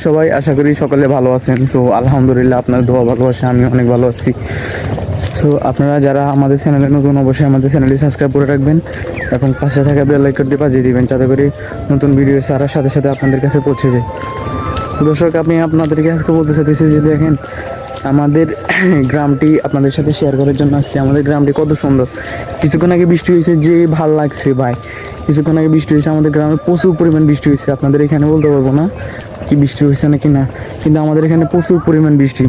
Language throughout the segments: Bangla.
সবাই আশা করি সকলে ভালো আছেন। সো আলহামদুলিল্লাহ, আপনার দোয়া ভালোবাসা আমি অনেক ভালো আছি। সো আপনারা যারা আমাদের চ্যানেলে নতুন, অবশ্যই আমাদের চ্যানেলটি সাবস্ক্রাইব করে রাখবেন এবং পাশে থাকা বেল আইকনটি বাজিয়ে দিবেন, যাতে করে নতুন ভিডিও ছাড়ার সাথে সাথে আপনাদের কাছে পৌঁছে যায়। দর্শক, আমি আপনাদেরকে আজকে বলতে চাইতেছি যে দেখেন, আমাদের গ্রামটি আপনাদের সাথে শেয়ার করার জন্য আসছি। আমাদের গ্রামটি কত সুন্দর। কিছুক্ষণ আগে বৃষ্টি হয়েছে, যে ভাল লাগছে ভাই। কিছুক্ষণ আগে বৃষ্টি হয়েছে, আমাদের গ্রামে প্রচুর পরিমাণ বৃষ্টি হয়েছে। আপনাদের এখানে বলতে পারবো না কি বৃষ্টি হয়েছে নাকি না, কিন্তু আমাদের এখানে প্রচুর পরিমাণ বৃষ্টি।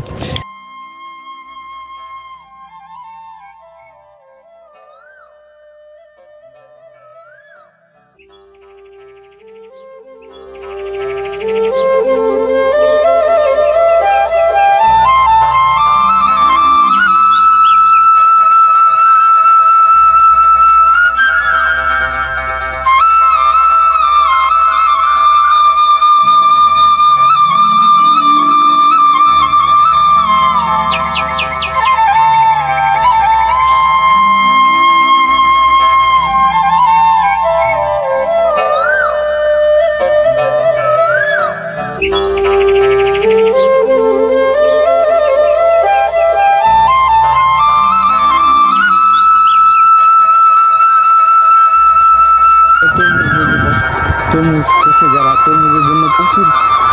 তরমুজ হচ্ছে, যারা তরমুজের জন্য প্রচুর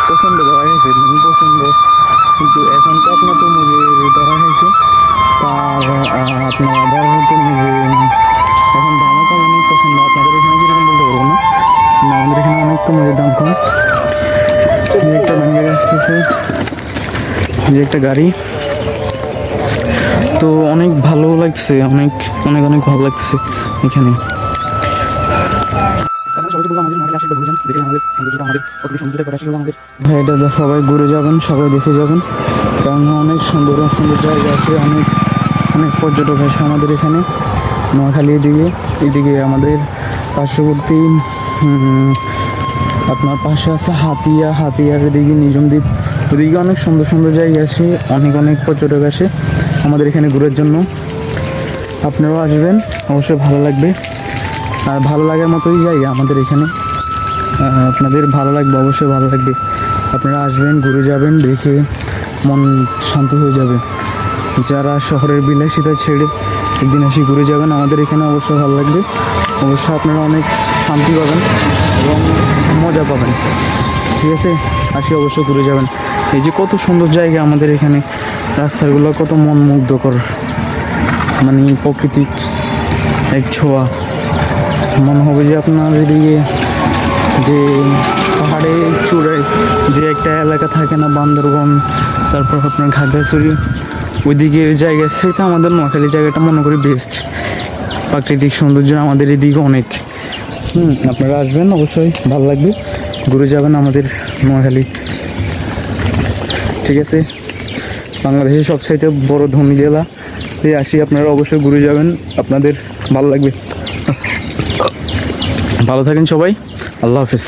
পছন্দ করা হয়েছে, পছন্দ, কিন্তু এখন তো আপনার তরমুজে ধরা হয়েছে। তার আপনার বড় তরমুজে এখন দামও কম, অনেক পছন্দ। আপনাদের এখানে যেরকম বলতে পারবো না, আমাদের এখানে অনেক তরমুজের দাম কম। যে একটা ভেঙে আসতেছে, যে একটা গাড়ি, তো অনেক ভালো লাগছে, অনেক অনেক অনেক ভালো লাগতেছে এখানে। ভাই, এটা সবাই ঘুরে যাবেন, সবাই দেখে যাবেন, কারণ অনেক সুন্দর সুন্দর জায়গা আছে, অনেক অনেক পর্যটক আছে আমাদের এখানে। নোয়াখালী এদিকে আমাদের পার্শ্ববর্তী আপনার পাশে আছে হাতিয়ার, এদিকে নিজমদ্বীপ, ওদিকে অনেক সুন্দর সুন্দর জায়গা আছে, অনেক অনেক পর্যটক আসে আমাদের এখানে ঘোরার জন্য। আপনারাও আসবেন, অবশ্যই ভালো লাগবে। আর ভালো লাগার মতোই জায়গা আমাদের এখানে, আপনাদের ভালো লাগবে, অবশ্যই ভালো লাগবে। আপনারা আসবেন, ঘুরে যাবেন, দেখে মন শান্ত হয়ে যাবে। যারা শহরের বিলাসিতা ছেড়ে একদিন আসি ঘুরে যাবেন, আমাদের এখানে অবশ্যই ভালো লাগবে। অবশ্যই আপনারা অনেক শান্তি পাবেন এবং মজা পাবেন। ঠিক আছে, আসি অবশ্যই ঘুরে যাবেন। এই যে কত সুন্দর জায়গা আমাদের এখানে, রাস্তাগুলো কত মন মুগ্ধকর, মানে প্রাকৃতিক এক ছোঁয়া। মনে হবে যে আপনার এদিকে যে পাহাড়ে চূড়ায় যে একটা এলাকা থাকে না, বান্দরবন, তারপর আপনার খাগড়াছড়ি, ওইদিকে জায়গা, সেটা আমাদের নোয়াখালী জায়গাটা মনে করি বেস্ট। প্রাকৃতিক সৌন্দর্য আমাদের এদিকে অনেক। আপনারা আসবেন, অবশ্যই ভালো লাগবে, ঘুরে যাবেন আমাদের নোয়াখালী। ঠিক আছে, বাংলাদেশের সবচাইতে বড় ধনী জেলা, আসি আপনারা অবশ্যই ঘুরে যাবেন, আপনাদের ভালো লাগবে। ভালো থাকেন সবাই, আল্লাহ হাফেজ।